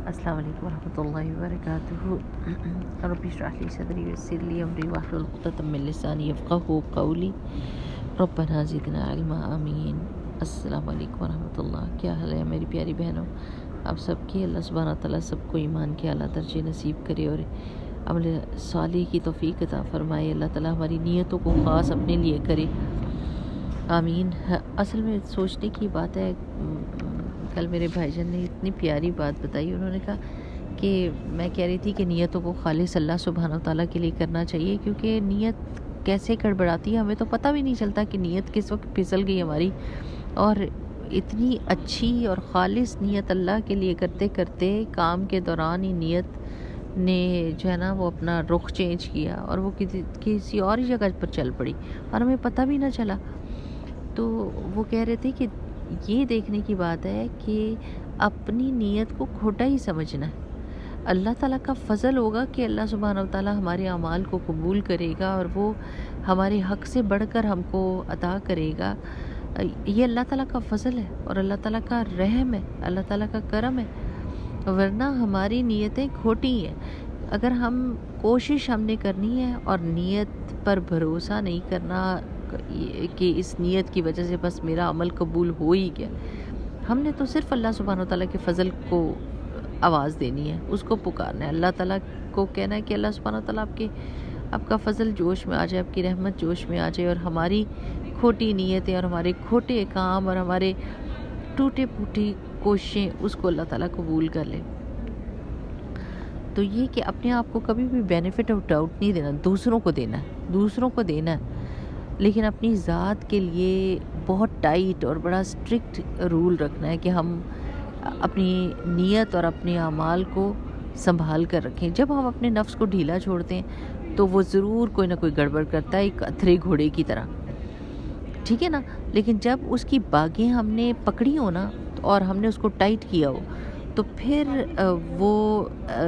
السلام علیکم ورحمۃ اللہ وبرکاتہ رب اشرح لی صدری ویسر لی امری واحلل عقدۃ من لسانی یفقہوا قولی ربنا زدنا علما آمین۔ السلام علیکم ورحمۃ اللہ۔ کیا حال ہے میری پیاری بہنوں؟ آپ سب کی اللہ سبحانہ تعالیٰ سب کو ایمان کے اعلیٰ درجے نصیب کرے اور عمل صالح کی توفیق عطا فرمائے۔ اللہ تعالیٰ ہماری نیتوں کو خاص اپنے لیے کرے، آمین۔ اصل میں سوچنے کی بات ہے، کل میرے بھائی جان نے اتنی پیاری بات بتائی، انہوں نے کہا کہ میں کہہ رہی تھی کہ نیتوں کو خالص اللہ سبحانہ تعالیٰ کے لیے کرنا چاہیے، کیونکہ نیت کیسے گڑبڑاتی ہے ہمیں تو پتہ بھی نہیں چلتا کہ نیت کس وقت پھسل گئی ہماری، اور اتنی اچھی اور خالص نیت اللہ کے لیے کرتے کرتے کام کے دوران ہی نیت نے جو ہے نا وہ اپنا رخ چینج کیا اور وہ کسی اور ہی جگہ پر چل پڑی اور ہمیں پتہ بھی نہ چلا۔ تو وہ کہہ رہے تھے کہ یہ دیکھنے کی بات ہے کہ اپنی نیت کو کھوٹا ہی سمجھنا ہے۔ اللہ تعالیٰ کا فضل ہوگا کہ اللہ سبحانہ وتعالیٰ ہمارے اعمال کو قبول کرے گا اور وہ ہمارے حق سے بڑھ کر ہم کو عطا کرے گا۔ یہ اللہ تعالیٰ کا فضل ہے اور اللہ تعالیٰ کا رحم ہے، اللہ تعالیٰ کا کرم ہے، ورنہ ہماری نیتیں کھوٹی ہیں۔ اگر کوشش ہم نے کرنی ہے اور نیت پر بھروسہ نہیں کرنا کہ اس نیت کی وجہ سے بس میرا عمل قبول ہو ہی گیا، ہم نے تو صرف اللہ سبحانہ وتعالیٰ کے فضل کو آواز دینی ہے، اس کو پکارنا ہے، اللہ تعالیٰ کو کہنا ہے کہ اللہ سبحانہ وتعالیٰ آپ کا فضل جوش میں آ جائے، آپ کی رحمت جوش میں آ جائے اور ہماری کھوٹی نیتیں اور ہمارے کھوٹے کام اور ہمارے ٹوٹے پھوٹی کوششیں اس کو اللہ تعالیٰ قبول کر لے۔ تو یہ کہ اپنے آپ کو کبھی بھی بینیفٹ آف ڈاؤٹ نہیں دینا، دوسروں کو دینا ہے، لیکن اپنی ذات کے لیے بہت ٹائٹ اور بڑا اسٹرکٹ رول رکھنا ہے کہ ہم اپنی نیت اور اپنے اعمال کو سنبھال کر رکھیں۔ جب ہم اپنے نفس کو ڈھیلا چھوڑتے ہیں تو وہ ضرور کوئی نہ کوئی گڑبڑ کرتا ہے، ایک اتھرے گھوڑے کی طرح، ٹھیک ہے نا؟ لیکن جب اس کی باگیں ہم نے پکڑی ہو نا اور ہم نے اس کو ٹائٹ کیا ہو تو پھر وہ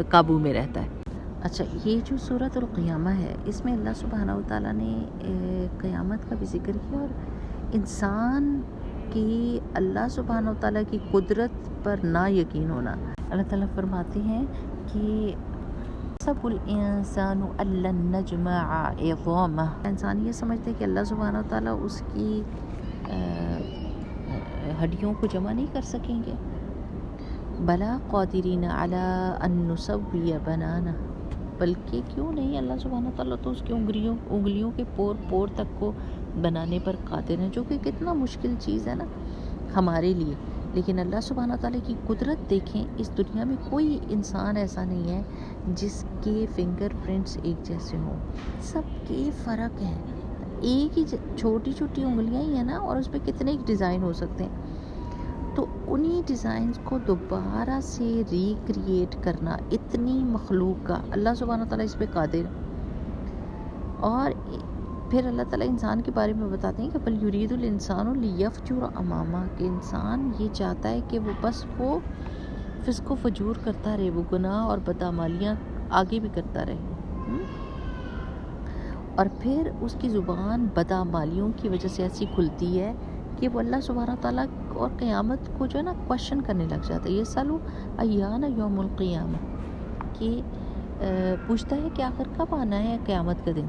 قابو میں رہتا ہے۔ اچھا، یہ جو سورۃ القیامہ ہے اس میں اللہ سبحانہ وتعالیٰ نے قیامت کا بھی ذکر کیا اور انسان کی اللہ سبحانہ وتعالیٰ کی قدرت پر نا یقین ہونا۔ اللہ تعالیٰ فرماتے ہیں کہ سب الانسان لن نجمع عظامہ، انسان یہ سمجھتے کہ اللہ سبحانہ وتعالیٰ اس کی ہڈیوں کو جمع نہیں کر سکیں گے۔ بلا قادرین علی ان نسوی بنانہ، بلکہ کیوں نہیں، اللہ سبحانہ تعالیٰ تو اس کی انگلیوں کے پور تک کو بنانے پر قادر ہیں، جو کہ کتنا مشکل چیز ہے نا ہمارے لیے۔ لیکن اللہ سبحانہ تعالیٰ کی قدرت دیکھیں، اس دنیا میں کوئی انسان ایسا نہیں ہے جس کے فنگر پرنٹس ایک جیسے ہوں، سب کے فرق ہیں۔ ایک ہی چھوٹی چھوٹی انگلیاں ہی ہیں نا، اور اس پہ کتنے ڈیزائن ہو سکتے ہیں۔ تو انہی ڈیزائنز کو دوبارہ سے ریکریٹ کرنا، اتنی مخلوق کا، اللہ سبحانہ تعالیٰ اس پہ قادر۔ اور پھر اللہ تعالیٰ انسان کے بارے میں بتاتے ہیں کہ بل یرید الانسان لیفجر امامہ، کہ انسان یہ چاہتا ہے کہ وہ بس وہ فسق و فجور کرتا رہے، وہ گناہ اور بدعمالیاں آگے بھی کرتا رہے، اور پھر اس کی زبان بدعمالیوں کی وجہ سے ایسی کھلتی ہے کہ وہ اللہ سبحانہ تعالیٰ اور قیامت کو جو ہے نا کوشچن کرنے لگ جاتا ہے۔ یہ سالو ایان یوم القیامہ، کہ پوچھتا ہے کہ آخر کب آنا ہے قیامت کا دن،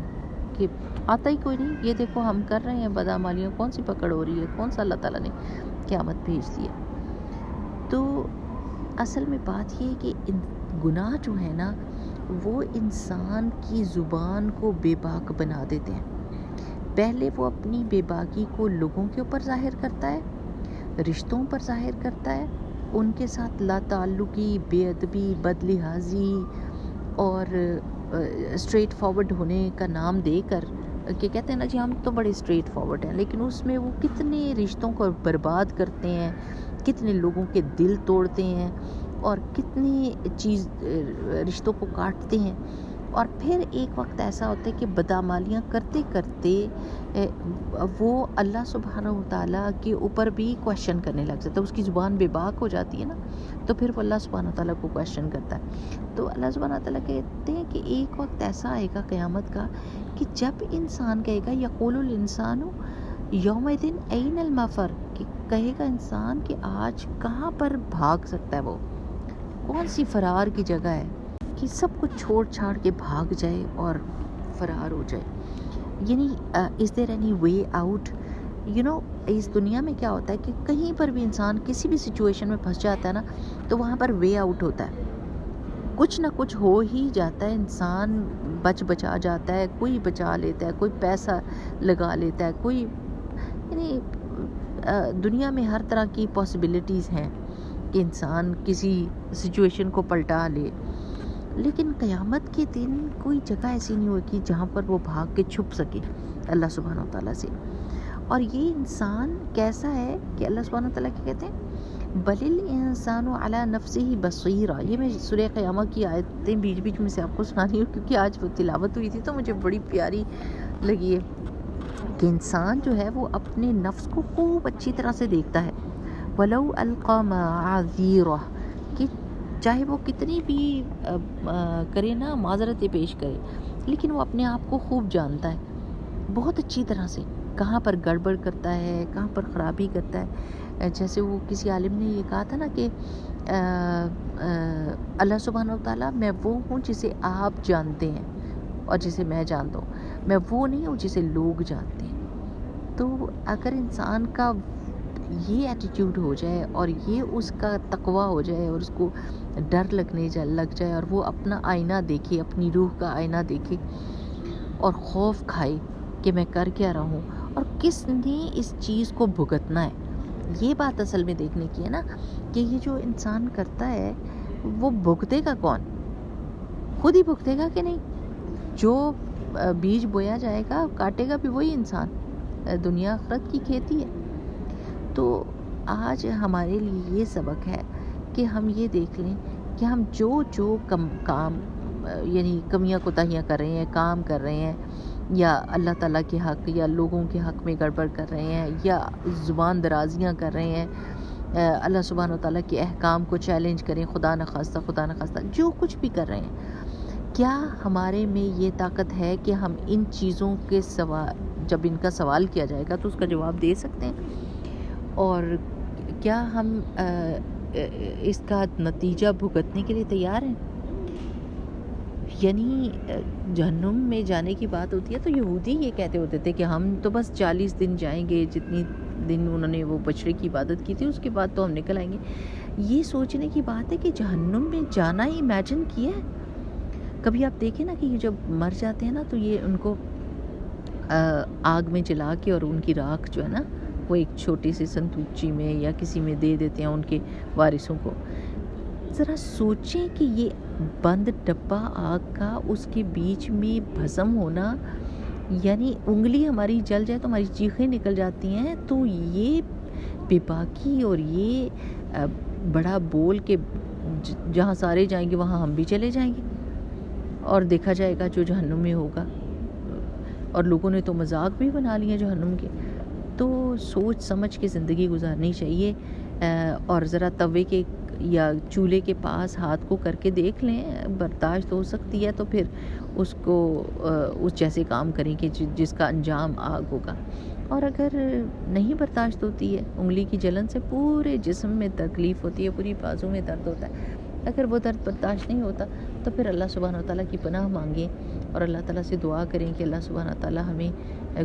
کہ آتا ہی کوئی نہیں۔ یہ دیکھو ہم کر رہے ہیں بدعمالیاں، کون سی پکڑ ہو رہی ہے، کون سا اللہ تعالیٰ نے قیامت بھیج دیا۔ تو اصل میں بات یہ ہے کہ گناہ جو ہے نا وہ انسان کی زبان کو بے باک بنا دیتے ہیں۔ پہلے وہ اپنی بے باکی کو لوگوں کے اوپر ظاہر کرتا ہے، رشتوں پر ظاہر کرتا ہے، ان کے ساتھ لا تعلقی، بے ادبی، بد لحاظی اور اسٹریٹ فارورڈ ہونے کا نام دے کر کہ کہتے ہیں نا جی ہم تو بڑے اسٹریٹ فارورڈ ہیں، لیکن اس میں وہ کتنے رشتوں کو برباد کرتے ہیں، کتنے لوگوں کے دل توڑتے ہیں اور کتنی رشتوں کو کاٹتے ہیں۔ اور پھر ایک وقت ایسا ہوتا ہے کہ بدعمالیاں کرتے کرتے وہ اللہ سبحانہ وتعالیٰ کے اوپر بھی کویشچن کرنے لگ جاتا ہے، اس کی زبان بے باک ہو جاتی ہے نا، تو پھر وہ اللہ سبحانہ وتعالیٰ کو کویشچن کرتا ہے۔ تو اللہ سبحانہ وتعالیٰ کہتے ہیں کہ ایک وقت ایسا آئے گا قیامت کا کہ جب انسان کہے گا یقول الانسان یومئذ این المفر، کہ کہے گا انسان کہ آج کہاں پر بھاگ سکتا ہے وہ، کون سی فرار کی جگہ ہے کہ سب کچھ چھوڑ چھاڑ کے بھاگ جائے اور فرار ہو جائے. یعنی از دیر اینی وے آؤٹ؟ اس دنیا میں کیا ہوتا ہے کہ کہیں پر بھی انسان کسی بھی سچویشن میں پھنس جاتا ہے نا تو وہاں پر وے آؤٹ ہوتا ہے. کچھ نہ کچھ ہو ہی جاتا ہے, انسان بچا جاتا ہے, کوئی بچا لیتا ہے, کوئی پیسہ لگا لیتا ہے, کوئی یعنی دنیا میں ہر طرح کی پاسبلٹیز ہیں کہ انسان کسی سچویشن کو پلٹا لے. لیکن قیامت کے دن کوئی جگہ ایسی نہیں ہوگی جہاں پر وہ بھاگ کے چھپ سکے اللہ سبحانہ وتعالیٰ سے. اور یہ انسان کیسا ہے کہ اللہ سبحانہ وتعالیٰ کیا کہتے ہیں, بل الانسان علی نفسہ بصیرہ. یہ میں سورہ قیامہ کی آیتیں بیچ بیچ میں سے آپ کو سنانی ہوں کیونکہ آج وہ تلاوت ہوئی تھی تو مجھے بڑی پیاری لگی ہے کہ انسان جو ہے وہ اپنے نفس کو خوب اچھی طرح سے دیکھتا ہے. ولو القی معاذیرہ, کہ چاہے وہ کتنی بھی کرے نا, معذرتیں پیش کرے, لیکن وہ اپنے آپ کو خوب جانتا ہے بہت اچھی طرح سے, کہاں پر گڑبڑ کرتا ہے, کہاں پر خرابی کرتا ہے. جیسے وہ کسی عالم نے یہ کہا تھا نا کہ اللہ سبحانہ وتعالیٰ, میں وہ ہوں جسے آپ جانتے ہیں اور جسے میں جانتا ہوں, میں وہ نہیں ہوں جسے لوگ جانتے ہیں. تو اگر انسان کا یہ ایٹیٹیوڈ ہو جائے اور یہ اس کا تقویٰ ہو جائے اور اس کو ڈر لگ جائے اور وہ اپنا آئینہ دیکھے, اپنی روح کا آئینہ دیکھے اور خوف کھائے کہ میں کر کیا رہا ہوں اور کس نے اس چیز کو بھگتنا ہے. یہ بات اصل میں دیکھنے کی ہے نا کہ یہ جو انسان کرتا ہے وہ بھگتے گا کون؟ خود ہی بھگتے گا کہ نہیں؟ جو بیج بویا جائے گا کاٹے گا بھی وہی انسان. دنیا آخرت کی کھیتی ہے. تو آج ہمارے لیے یہ سبق ہے کہ ہم یہ دیکھ لیں کہ ہم جو کام یعنی کمیاں کوتاہیاں کر رہے ہیں, کام کر رہے ہیں, یا اللہ تعالیٰ کے حق یا لوگوں کے حق میں گڑبڑ کر رہے ہیں, یا زبان درازیاں کر رہے ہیں, اللہ سبحانہ وتعالیٰ کے احکام کو چیلنج کریں, خدا نخواستہ جو کچھ بھی کر رہے ہیں, کیا ہمارے میں یہ طاقت ہے کہ ہم ان چیزوں کے جب ان کا سوال کیا جائے گا تو اس کا جواب دے سکتے ہیں؟ اور کیا ہم اس کا نتیجہ بھگتنے کے لیے تیار ہیں؟ یعنی جہنم میں جانے کی بات ہوتی ہے تو یہودی یہ کہتے ہوتے تھے کہ ہم تو بس 40 دن جائیں گے, جتنی دن انہوں نے وہ بچڑے کی عبادت کی تھی اس کے بعد تو ہم نکل آئیں گے. یہ سوچنے کی بات ہے کہ جہنم میں جانا ہی امیجن کیا ہے. کبھی آپ دیکھیں نا کہ یہ جب مر جاتے ہیں نا تو یہ ان کو آگ میں جلا کے اور ان کی راکھ جو ہے نا وہ ایک چھوٹی سی سنتوچی میں یا کسی میں دے دیتے ہیں ان کے وارثوں کو. ذرا سوچیں کہ یہ بند ڈبہ آگ کا, اس کے بیچ میں بھسم ہونا, یعنی انگلی ہماری جل جائے تو ہماری چیخیں نکل جاتی ہیں. تو یہ بے باکی اور یہ بڑا بول کے جہاں سارے جائیں گے وہاں ہم بھی چلے جائیں گے اور دیکھا جائے گا جو جہنم میں ہوگا. اور لوگوں نے تو مذاق بھی بنا لیے جہنم کے. تو سوچ سمجھ کے زندگی گزارنی چاہیے, اور ذرا توے کے یا چولہے کے پاس ہاتھ کو کر کے دیکھ لیں, برداشت ہو سکتی ہے تو پھر اس کو اس جیسے کام کریں کہ جس کا انجام آگ ہوگا. اور اگر نہیں برداشت ہوتی ہے, انگلی کی جلن سے پورے جسم میں تکلیف ہوتی ہے, پوری بازو میں درد ہوتا ہے, اگر وہ درد برداشت نہیں ہوتا تو پھر اللہ سبحانہ وتعالیٰ کی پناہ مانگیں اور اللہ تعالیٰ سے دعا کریں کہ اللہ سبحانہ وتعالیٰ ہمیں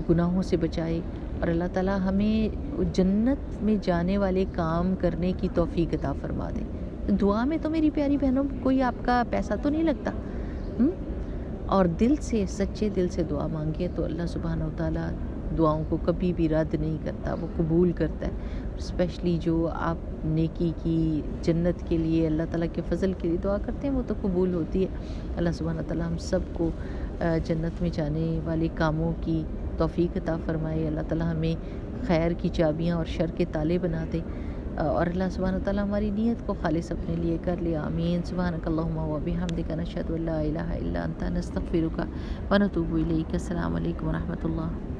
گناہوں سے بچائے اور اللہ تعالیٰ ہمیں جنت میں جانے والے کام کرنے کی توفیق عطا فرما دے. دعا میں تو میری پیاری بہنوں کوئی آپ کا پیسہ تو نہیں لگتا, اور دل سے, سچے دل سے دعا مانگے تو اللہ سبحانہ وتعالیٰ دعاؤں کو کبھی بھی رد نہیں کرتا, وہ قبول کرتا ہے. اسپیشلی جو آپ نیکی کی, جنت کے لیے, اللہ تعالیٰ کے فضل کے لیے دعا کرتے ہیں وہ تو قبول ہوتی ہے. اللہ سبحانہ تعالیٰ ہم سب کو جنت میں جانے والے کاموں کی توفیق عطا فرمائے. اللہ تعالیٰ ہمیں خیر کی چابیاں اور شر کے تالے بنا دے, اور اللہ سبحانہ تعالیٰ ہماری نیت کو خالص اپنے لیے کر لے. آمین. سبحانک اللہم و بحمدک, نشہد ان لا الہ الا انت, نستغفرک و نتوب الیک. السلام علیکم و رحمۃ اللہ.